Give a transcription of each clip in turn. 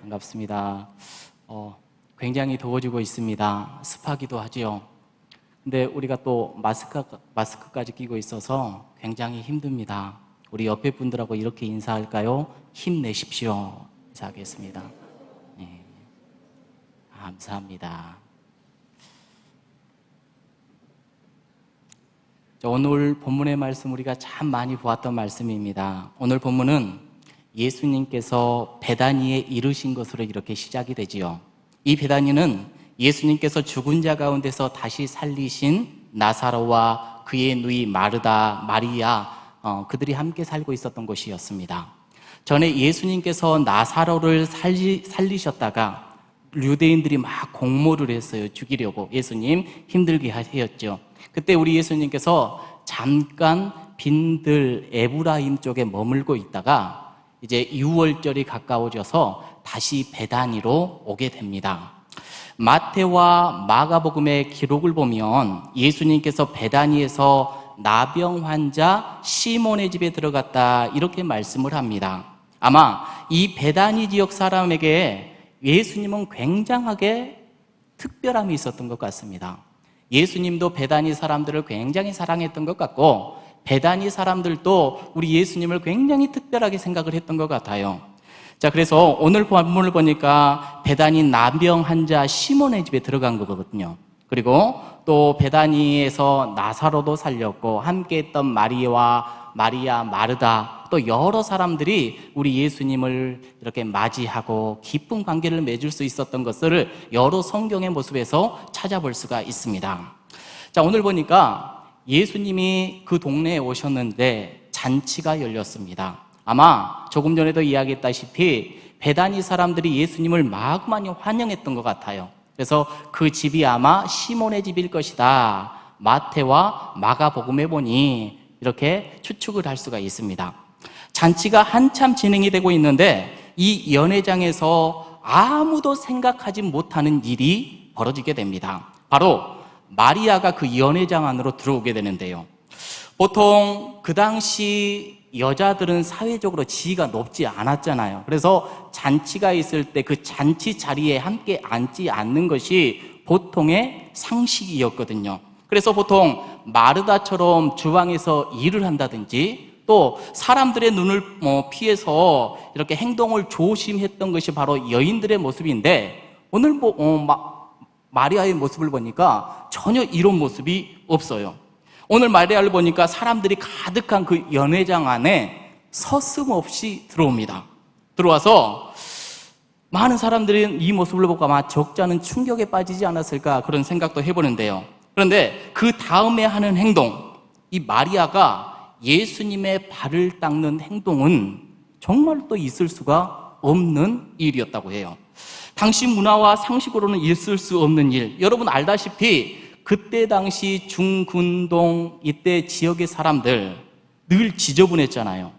반갑습니다. 굉장히 더워지고 있습니다. 습하기도 하지요. 근데 우리가 또 마스크까지 끼고 있어서 굉장히 힘듭니다. 우리 옆에 분들하고 이렇게 인사할까요? 힘내십시오. 인사하겠습니다. 네. 감사합니다. 오늘 본문의 말씀 우리가 참 많이 보았던 말씀입니다. 오늘 본문은 예수님께서 베다니에 이르신 것으로 이렇게 시작이 되지요. 이 베다니는 예수님께서 죽은 자 가운데서 다시 살리신 나사로와 그의 누이 마르다, 마리아, 그들이 함께 살고 있었던 곳이었습니다. 전에 예수님께서 나사로를 살리셨다가 유대인들이 막 공모를 했어요. 죽이려고. 예수님 힘들게 하였죠. 그때 우리 예수님께서 잠깐 빈들 에브라임 쪽에 머물고 있다가 이제 유월절이 가까워져서 다시 베다니로 오게 됩니다. 마태와 마가복음의 기록을 보면 예수님께서 베다니에서 나병 환자 시몬의 집에 들어갔다 이렇게 말씀을 합니다. 아마 이 베다니 지역 사람에게 예수님은 굉장하게 특별함이 있었던 것 같습니다. 예수님도 베다니 사람들을 굉장히 사랑했던 것 같고 베다니 사람들도 우리 예수님을 굉장히 특별하게 생각을 했던 것 같아요. 자, 그래서 오늘 본문을 보니까 베다니 나병 환자 시몬의 집에 들어간 거거든요. 그리고 또 베다니에서 나사로도 살렸고 함께 했던 마리아, 마르다 또 여러 사람들이 우리 예수님을 이렇게 맞이하고 깊은 관계를 맺을 수 있었던 것을 여러 성경의 모습에서 찾아볼 수가 있습니다. 자, 오늘 보니까 예수님이 그 동네에 오셨는데 잔치가 열렸습니다. 아마 조금 전에도 이야기했다시피 베다니 사람들이 예수님을 마구마구 환영했던 것 같아요. 그래서 그 집이 아마 시몬의 집일 것이다. 마태와 마가복음에 보니 이렇게 추측을 할 수가 있습니다. 잔치가 한참 진행이 되고 있는데 이 연회장에서 아무도 생각하지 못하는 일이 벌어지게 됩니다. 바로 마리아가 그 연회장 안으로 들어오게 되는데요. 보통 그 당시 여자들은 사회적으로 지위가 높지 않았잖아요. 그래서 잔치가 있을 때 그 잔치 자리에 함께 앉지 않는 것이 보통의 상식이었거든요. 그래서 보통 마르다처럼 주방에서 일을 한다든지 또 사람들의 눈을 피해서 이렇게 행동을 조심했던 것이 바로 여인들의 모습인데 오늘 마리아의 모습을 보니까 전혀 이런 모습이 없어요. 오늘 마리아를 보니까 사람들이 가득한 그 연회장 안에 서슴없이 들어옵니다. 들어와서 많은 사람들이 이 모습을 보고 아마 적잖은 충격에 빠지지 않았을까 그런 생각도 해보는데요. 그런데 그 다음에 하는 행동, 이 마리아가 예수님의 발을 닦는 행동은 정말 또 있을 수가 없는 일이었다고 해요. 당시 문화와 상식으로는 있을 수 없는 일. 여러분 알다시피 그때 당시 중군동 이때 지역의 사람들 늘 지저분했잖아요.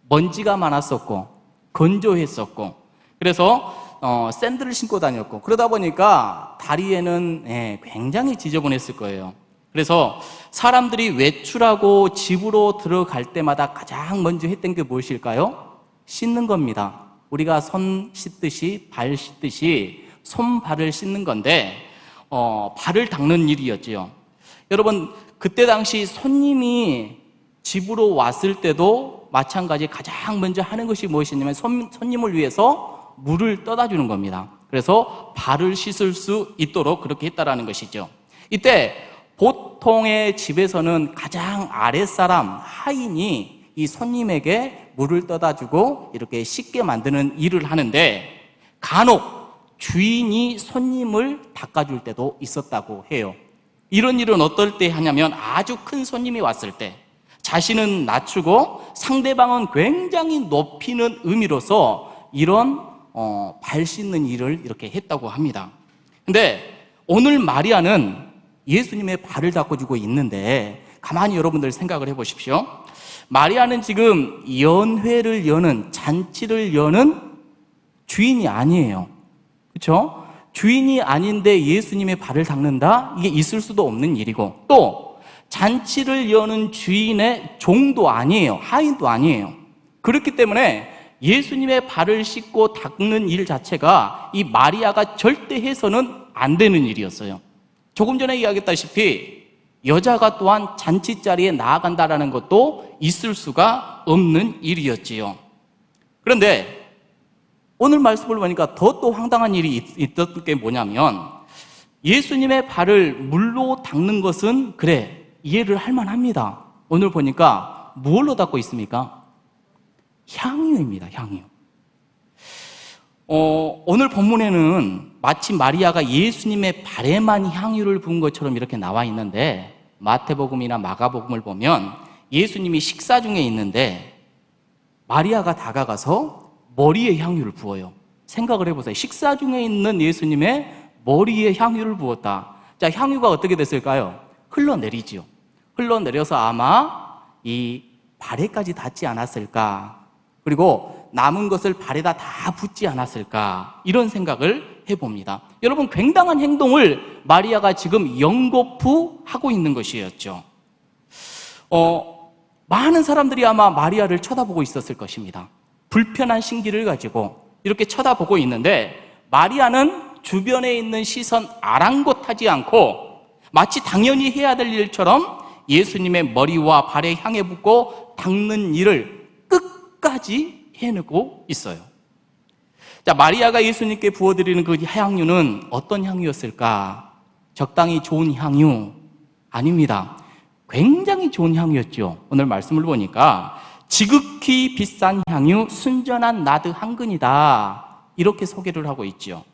먼지가 많았었고 건조했었고 그래서 샌들을 신고 다녔고 그러다 보니까 다리에는 굉장히 지저분했을 거예요. 그래서 사람들이 외출하고 집으로 들어갈 때마다 가장 먼저 했던 게 무엇일까요? 씻는 겁니다. 우리가 손 씻듯이 발 씻듯이 손발을 씻는 건데 발을 닦는 일이었지요. 여러분 그때 당시 손님이 집으로 왔을 때도 마찬가지 가장 먼저 하는 것이 무엇이냐면 손님을 위해서 물을 떠다 주는 겁니다. 그래서 발을 씻을 수 있도록 그렇게 했다라는 것이죠. 이때 보통의 집에서는 가장 아랫사람 하인이 이 손님에게 물을 떠다 주고 이렇게 씻게 만드는 일을 하는데 간혹 주인이 손님을 닦아줄 때도 있었다고 해요. 이런 일은 어떨 때 하냐면 아주 큰 손님이 왔을 때 자신은 낮추고 상대방은 굉장히 높이는 의미로서 이런 발 씻는 일을 이렇게 했다고 합니다. 근데 오늘 마리아는 예수님의 발을 닦아주고 있는데 가만히 여러분들 생각을 해보십시오. 마리아는 지금 연회를 여는 잔치를 여는 주인이 아니에요. 그렇죠? 주인이 아닌데 예수님의 발을 닦는다? 이게 있을 수도 없는 일이고 또 잔치를 여는 주인의 종도 아니에요. 하인도 아니에요. 그렇기 때문에 예수님의 발을 씻고 닦는 일 자체가 이 마리아가 절대 해서는 안 되는 일이었어요. 조금 전에 이야기했다시피 여자가 또한 잔치 자리에 나아간다라는 것도 있을 수가 없는 일이었지요. 그런데 오늘 말씀을 보니까 더 또 황당한 일이 있었던 게 뭐냐면, 예수님의 발을 물로 닦는 것은 그래 이해를 할 만합니다. 오늘 보니까 무엇로 닦고 있습니까? 향유입니다. 향유. 오늘 본문에는 마치 마리아가 예수님의 발에만 향유를 부은 것처럼 이렇게 나와 있는데, 마태복음이나 마가복음을 보면 예수님이 식사 중에 있는데 마리아가 다가가서 머리에 향유를 부어요. 생각을 해보세요. 식사 중에 있는 예수님의 머리에 향유를 부었다. 자, 향유가 어떻게 됐을까요? 흘러내리죠. 흘러내려서 아마 이 발에까지 닿지 않았을까, 그리고 남은 것을 발에다 다 붓지 않았을까, 이런 생각을 해봅니다. 여러분, 굉장한 행동을 마리아가 지금 연거푸 하고 있는 것이었죠. 많은 사람들이 아마 마리아를 쳐다보고 있었을 것입니다. 불편한 신기를 가지고 이렇게 쳐다보고 있는데, 마리아는 주변에 있는 시선 아랑곳하지 않고 마치 당연히 해야 될 일처럼 예수님의 머리와 발에 향해 붓고 닦는 일을 끝까지 해내고 있어요. 자, 마리아가 예수님께 부어드리는 그 향유는 어떤 향유였을까? 적당히 좋은 향유? 아닙니다. 굉장히 좋은 향유였죠. 오늘 말씀을 보니까 지극히 비싼 향유, 순전한 나드 한 근이다, 이렇게 소개를 하고 있죠.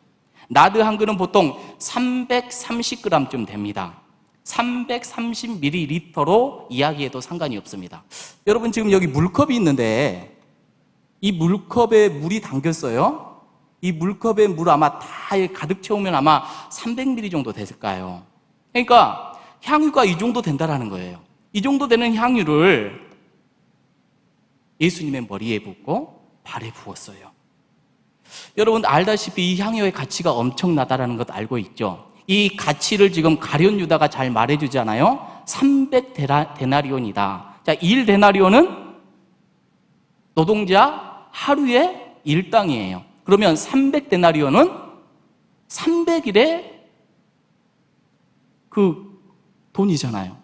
나드 한 근은 보통 330g쯤 됩니다. 330ml로 이야기해도 상관이 없습니다. 여러분, 지금 여기 물컵이 있는데 이 물컵에 물이 담겼어요. 이 물컵에 물 아마 다 가득 채우면 아마 300ml 정도 됐을까요? 그러니까 향유가 이 정도 된다라는 거예요. 이 정도 되는 향유를 예수님의 머리에 붓고 발에 부었어요. 여러분, 알다시피 이 향유의 가치가 엄청나다라는 것 알고 있죠? 이 가치를 지금 가룟 유다가 잘 말해주잖아요. 300데나리온이다. 자, 1데나리온은 노동자 하루의 일당이에요. 그러면 300데나리온은 300일의 그 돈이잖아요.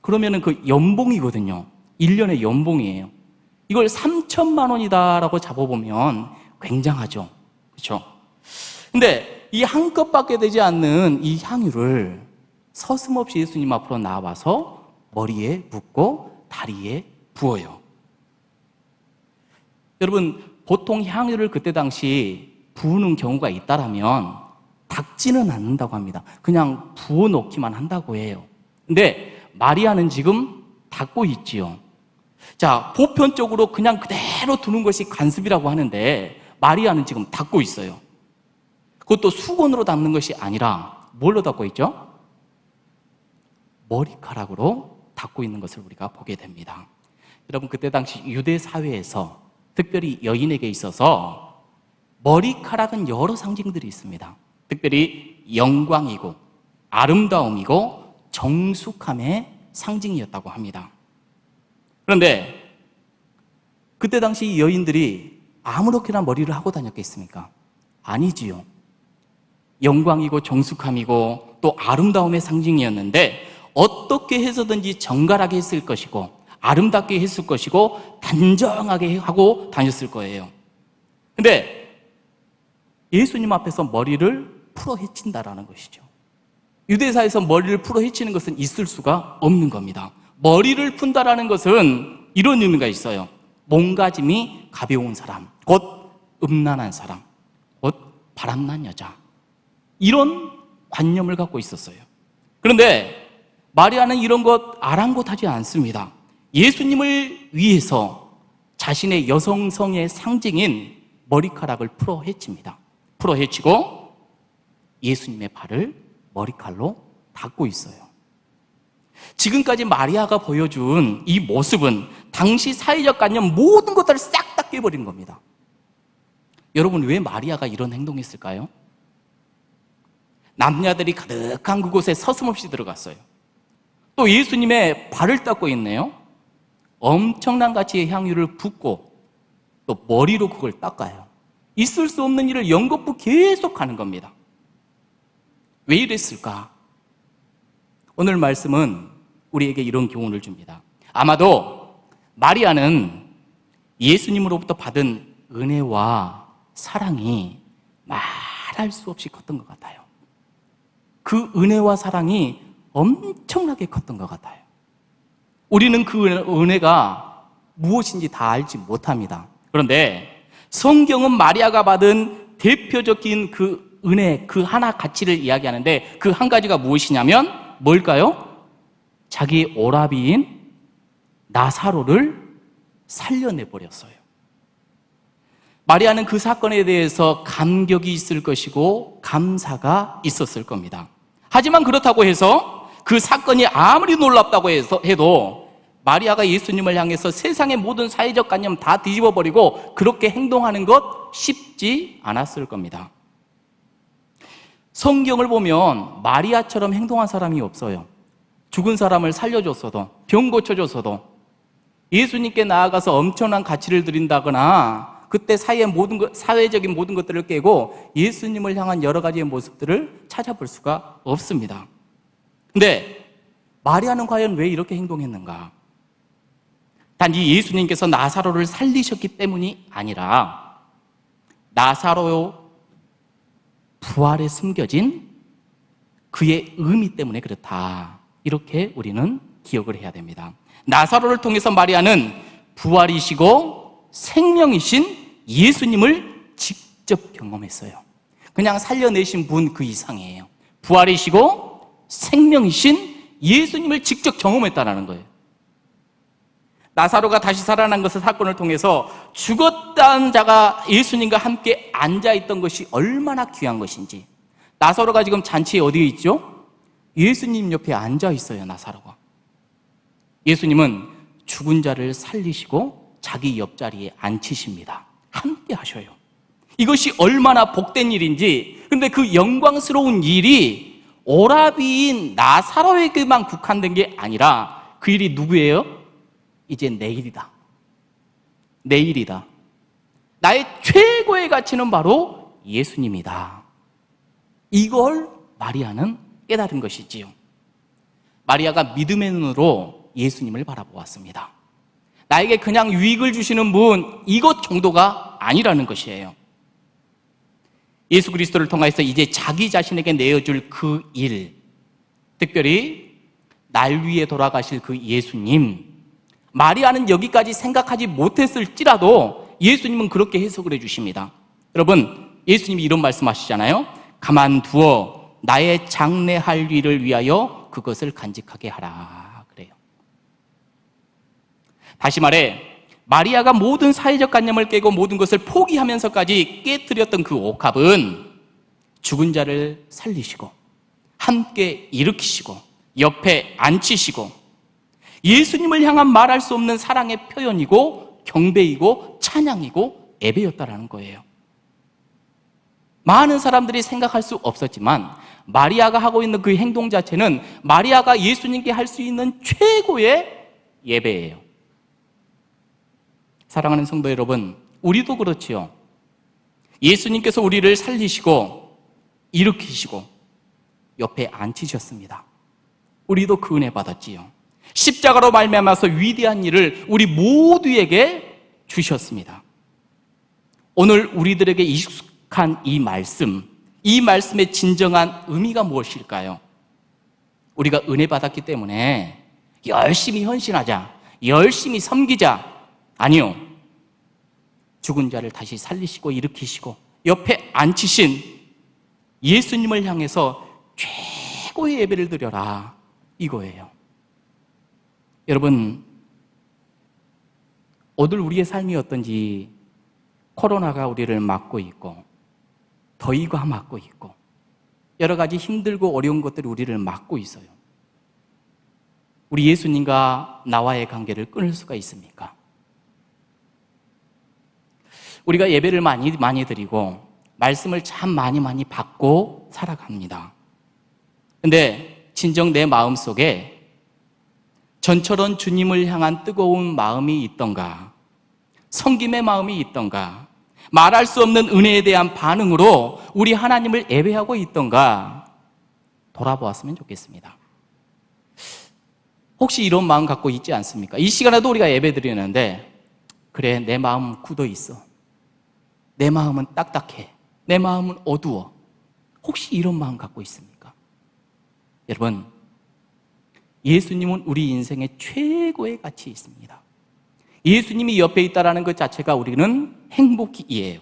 그러면은 그 연봉이거든요. 1년의 연봉이에요. 이걸 3천만 원이다라고 잡아보면 굉장하죠. 그렇죠? 근데 이 한 컵밖에 되지 않는 이 향유를 서슴없이 예수님 앞으로 나와서 머리에 붓고 다리에 부어요. 여러분, 보통 향유를 그때 당시 부으는 경우가 있다라면 닦지는 않는다고 합니다. 그냥 부어놓기만 한다고 해요. 근데 마리아는 지금 닦고 있지요. 자, 보편적으로 그냥 그대로 두는 것이 관습이라고 하는데 마리아는 지금 닦고 있어요. 그것도 수건으로 닦는 것이 아니라 뭘로 닦고 있죠? 머리카락으로 닦고 있는 것을 우리가 보게 됩니다. 여러분, 그때 당시 유대 사회에서 특별히 여인에게 있어서 머리카락은 여러 상징들이 있습니다. 특별히 영광이고 아름다움이고 정숙함의 상징이었다고 합니다. 그런데 그때 당시 여인들이 아무렇게나 머리를 하고 다녔겠습니까? 아니지요. 영광이고 정숙함이고 또 아름다움의 상징이었는데 어떻게 해서든지 정갈하게 했을 것이고 아름답게 했을 것이고 단정하게 하고 다녔을 거예요. 근데 예수님 앞에서 머리를 풀어 헤친다라는 것이죠. 유대사에서 머리를 풀어 헤치는 것은 있을 수가 없는 겁니다. 머리를 푼다라는 것은 이런 의미가 있어요. 몸가짐이 가벼운 사람, 곧 음란한 사람, 곧 바람난 여자, 이런 관념을 갖고 있었어요. 그런데 마리아는 이런 것 아랑곳하지 않습니다. 예수님을 위해서 자신의 여성성의 상징인 머리카락을 풀어 헤칩니다. 풀어 헤치고 예수님의 발을 머리칼로 닦고 있어요. 지금까지 마리아가 보여준 이 모습은 당시 사회적 관념 모든 것들을 싹 다 깨버린 겁니다. 여러분, 왜 마리아가 이런 행동했을까요? 남녀들이 가득한 그곳에 서슴없이 들어갔어요. 또 예수님의 발을 닦고 있네요. 엄청난 가치의 향유를 붓고 또 머리로 그걸 닦아요. 있을 수 없는 일을 연거푸 계속 하는 겁니다. 왜 이랬을까? 오늘 말씀은 우리에게 이런 교훈을 줍니다. 아마도 마리아는 예수님으로부터 받은 은혜와 사랑이 말할 수 없이 컸던 것 같아요. 그 은혜와 사랑이 엄청나게 컸던 것 같아요. 우리는 그 은혜가 무엇인지 다 알지 못합니다. 그런데 성경은 마리아가 받은 대표적인 그 은혜, 그 하나 가치를 이야기하는데 그 한 가지가 무엇이냐면 뭘까요? 자기 오라비인 나사로를 살려내버렸어요. 마리아는 그 사건에 대해서 감격이 있을 것이고 감사가 있었을 겁니다. 하지만 그렇다고 해서 그 사건이 아무리 놀랍다고 해도 마리아가 예수님을 향해서 세상의 모든 사회적 관념 다 뒤집어버리고 그렇게 행동하는 것 쉽지 않았을 겁니다. 성경을 보면 마리아처럼 행동한 사람이 없어요. 죽은 사람을 살려줬어도, 병 고쳐줬어도, 예수님께 나아가서 엄청난 가치를 드린다거나 그때 사회적인 모든 것들을 깨고 예수님을 향한 여러 가지의 모습들을 찾아볼 수가 없습니다. 근데 마리아는 과연 왜 이렇게 행동했는가? 단지 예수님께서 나사로를 살리셨기 때문이 아니라 나사로 부활에 숨겨진 그의 의미 때문에 그렇다. 이렇게 우리는 기억을 해야 됩니다. 나사로를 통해서 마리아는 부활이시고 생명이신 예수님을 직접 경험했어요. 그냥 살려내신 분 그 이상이에요. 부활이시고 생명이신 예수님을 직접 경험했다는 거예요. 나사로가 다시 살아난 것을 사건을 통해서 죽었다는 자가 예수님과 함께 앉아있던 것이 얼마나 귀한 것인지. 나사로가 지금 잔치에 어디에 있죠? 예수님 옆에 앉아있어요. 나사로가. 예수님은 죽은 자를 살리시고 자기 옆자리에 앉히십니다. 함께 하셔요. 이것이 얼마나 복된 일인지. 그런데 그 영광스러운 일이 오라비인 나사로에게만 국한된 게 아니라 그 일이 누구예요? 이제 내일이다. 내일이다. 나의 최고의 가치는 바로 예수님이다. 이걸 마리아는 깨달은 것이지요. 마리아가 믿음의 눈으로 예수님을 바라보았습니다. 나에게 그냥 유익을 주시는 분, 이것 정도가 아니라는 것이에요. 예수 그리스도를 통해서 이제 자기 자신에게 내어줄 그 일, 특별히 날 위해 돌아가실 그 예수님, 마리아는 여기까지 생각하지 못했을지라도 예수님은 그렇게 해석을 해주십니다. 여러분, 예수님이 이런 말씀하시잖아요. 가만두어 나의 장래할 일을 위하여 그것을 간직하게 하라. 그래요. 다시 말해 마리아가 모든 사회적 관념을 깨고 모든 것을 포기하면서까지 깨뜨렸던 그 옥합은 죽은 자를 살리시고 함께 일으키시고 옆에 앉히시고 예수님을 향한 말할 수 없는 사랑의 표현이고 경배이고 찬양이고 예배였다라는 거예요. 많은 사람들이 생각할 수 없었지만 마리아가 하고 있는 그 행동 자체는 마리아가 예수님께 할 수 있는 최고의 예배예요. 사랑하는 성도 여러분, 우리도 그렇지요. 예수님께서 우리를 살리시고 일으키시고 옆에 앉히셨습니다. 우리도 그 은혜 받았지요. 십자가로 말미암아서 위대한 일을 우리 모두에게 주셨습니다. 오늘 우리들에게 익숙한 이 말씀, 이 말씀의 진정한 의미가 무엇일까요? 우리가 은혜 받았기 때문에 열심히 헌신하자, 열심히 섬기자. 아니요. 죽은 자를 다시 살리시고 일으키시고 옆에 앉히신 예수님을 향해서 최고의 예배를 드려라. 이거예요. 여러분, 오늘 우리의 삶이 어떤지 코로나가 우리를 막고 있고 더위가 막고 있고 여러 가지 힘들고 어려운 것들이 우리를 막고 있어요. 우리 예수님과 나와의 관계를 끊을 수가 있습니까? 우리가 예배를 많이 드리고 말씀을 참 많이 받고 살아갑니다. 근데 진정 내 마음속에 전처럼 주님을 향한 뜨거운 마음이 있던가? 섬김의 마음이 있던가, 말할 수 없는 은혜에 대한 반응으로 우리 하나님을 예배하고 있던가 돌아보았으면 좋겠습니다. 혹시 이런 마음 갖고 있지 않습니까? 이 시간에도 우리가 예배 드리는데, 그래, 내 마음은 굳어 있어, 내 마음은 딱딱해, 내 마음은 어두워. 혹시 이런 마음 갖고 있습니까? 여러분, 예수님은 우리 인생의 최고의 가치 있습니다. 예수님이 옆에 있다는 것 자체가 우리는 행복이에요.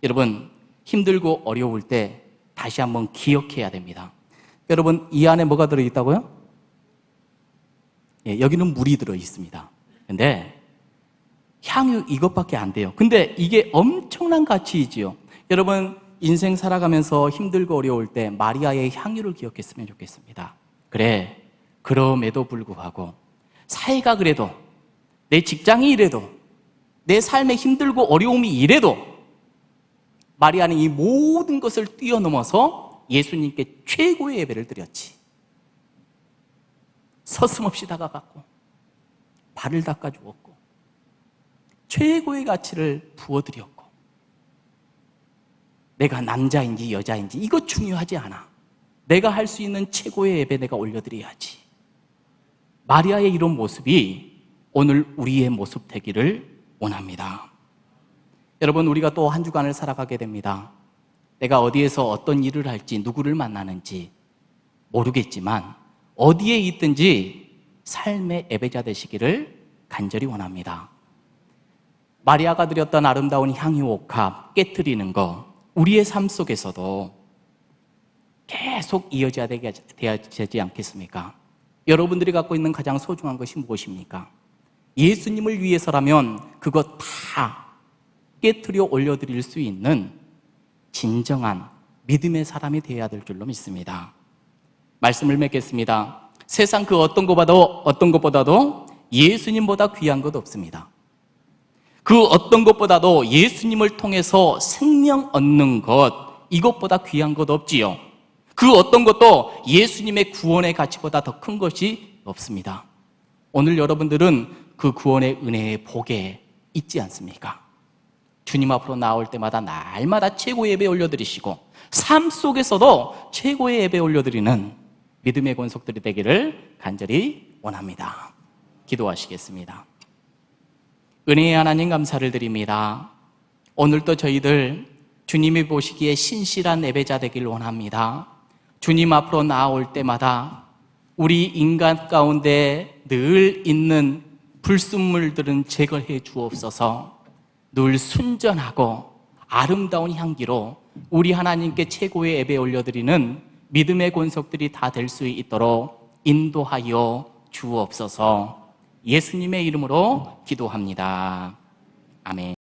여러분, 힘들고 어려울 때 다시 한번 기억해야 됩니다. 여러분, 이 안에 뭐가 들어있다고요? 여기는 물이 들어있습니다. 근데 향유 이것밖에 안 돼요. 근데 이게 엄청난 가치이지요. 여러분, 인생 살아가면서 힘들고 어려울 때 마리아의 향유를 기억했으면 좋겠습니다. 그래, 그럼에도 불구하고, 사회가 그래도, 내 직장이 이래도, 내 삶에 힘들고 어려움이 이래도 마리아는 이 모든 것을 뛰어넘어서 예수님께 최고의 예배를 드렸지. 서슴없이 다가갔고 발을 닦아주었고 최고의 가치를 부어드렸고, 내가 남자인지 여자인지 이거 중요하지 않아. 내가 할 수 있는 최고의 예배 내가 올려드려야지. 마리아의 이런 모습이 오늘 우리의 모습 되기를 원합니다. 여러분, 우리가 또 한 주간을 살아가게 됩니다. 내가 어디에서 어떤 일을 할지, 누구를 만나는지 모르겠지만 어디에 있든지 삶의 예배자 되시기를 간절히 원합니다. 마리아가 드렸던 아름다운 향유 옥합 깨트리는 거, 우리의 삶 속에서도 계속 이어져야 되지 않겠습니까? 여러분들이 갖고 있는 가장 소중한 것이 무엇입니까? 예수님을 위해서라면 그것 다 깨트려 올려드릴 수 있는 진정한 믿음의 사람이 되어야 될 줄로 믿습니다. 말씀을 맺겠습니다. 세상 그 어떤 것보다도 예수님보다 귀한 것 없습니다. 그 어떤 것보다도 예수님을 통해서 생명 얻는 것, 이것보다 귀한 것 없지요. 그 어떤 것도 예수님의 구원의 가치보다 더 큰 것이 없습니다. 오늘 여러분들은 그 구원의 은혜의 복에 있지 않습니까? 주님 앞으로 나올 때마다 날마다 최고의 예배 올려드리시고 삶 속에서도 최고의 예배 올려드리는 믿음의 권속들이 되기를 간절히 원합니다. 기도하시겠습니다. 은혜의 하나님, 감사를 드립니다. 오늘도 저희들 주님이 보시기에 신실한 예배자 되길 원합니다. 주님 앞으로 나올 때마다 우리 인간 가운데 늘 있는 불순물들은 제거해 주옵소서. 늘 순전하고 아름다운 향기로 우리 하나님께 최고의 예배 올려드리는 믿음의 권속들이 다 될 수 있도록 인도하여 주옵소서. 예수님의 이름으로 기도합니다. 아멘.